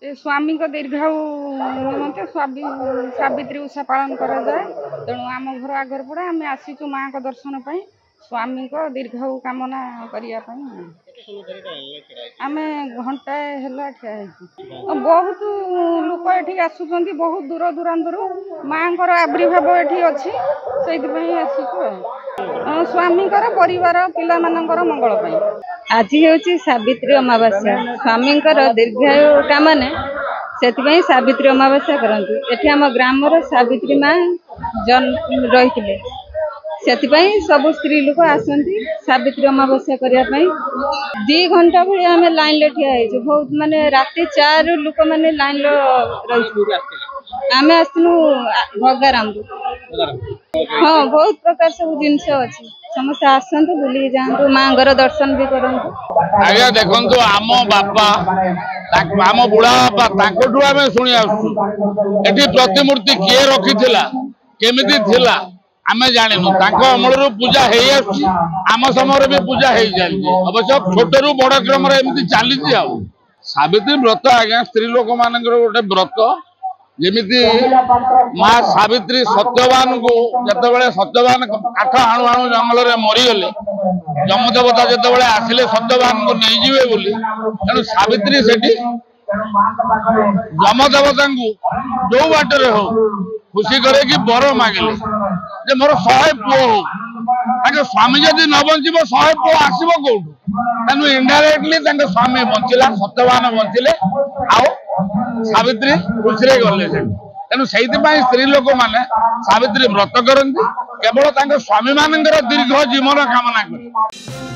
स्वामी को दीर्घायु निमंते सावित्री उषा पालन करा जाए। तेणु आम घर आगर पड़ा आम आसीचु माँ को दर्शन पाई स्वामी को दीर्घायु कामना करने आम घंटा है ठिया बहुत लोक ये आसुँच बहुत दूर दूरांतर माँ को आविर्भाव ये अच्छी से आसुचु स्वामी परिवार पिला मानकर मंगल पाई। आज हूँ सावित्री अमावास्या स्वामी दीर्घायु कामना से सावित्री अमावास्या करती एटी आम ग्रामर सावित्री माँ जन्म रही से सब स्त्री लोक आसती सावित्री अमावास्या करने 2 घंटा भाई आम लाइन ठिया बहुत माने राति 4 लोक मैंने लाइन रही आम आसलु भगाराम। हाँ बहुत प्रकार सब जिनस अच्छी समस्त आसतु बुल जातु माँ दर्शन भी करतु। आज्ञा देखु आम बापा आम बुढ़ा बापा आम शुणी आसु प्रतिमूर्ति किए रखी केमिति थिला आमे जानिनु अमल पूजा आम समय भी पूजा अवश्य छोट रू बड़ क्रम एमती चली सावित्री व्रत आज्ञा स्त्री लोक मान गोटे व्रत जमीती माँ सावित्री सत्यवान को जिते सत्यवान काठ आणु आणु जंगल में मरीगले जमदेवता जिते आसिले सत्यवान को नहीं जीवे बोली तेणु सावित्री से जमदेवता जो बाटर हो खुशी करे कि बर मागिले जे मोर 100 पुओ हो स्वामी जदि न बंचब 100 पुओ आसब कौटू तेणु इनडायरेक्टली स्वामी बंचला सत्यवान बंचिले आउ सावित्री खुशी गले तेणु से स्त्री लोक मैंने सावित्री व्रत करती केवल स्वामी मान दीर्घ जीवन कामना कर।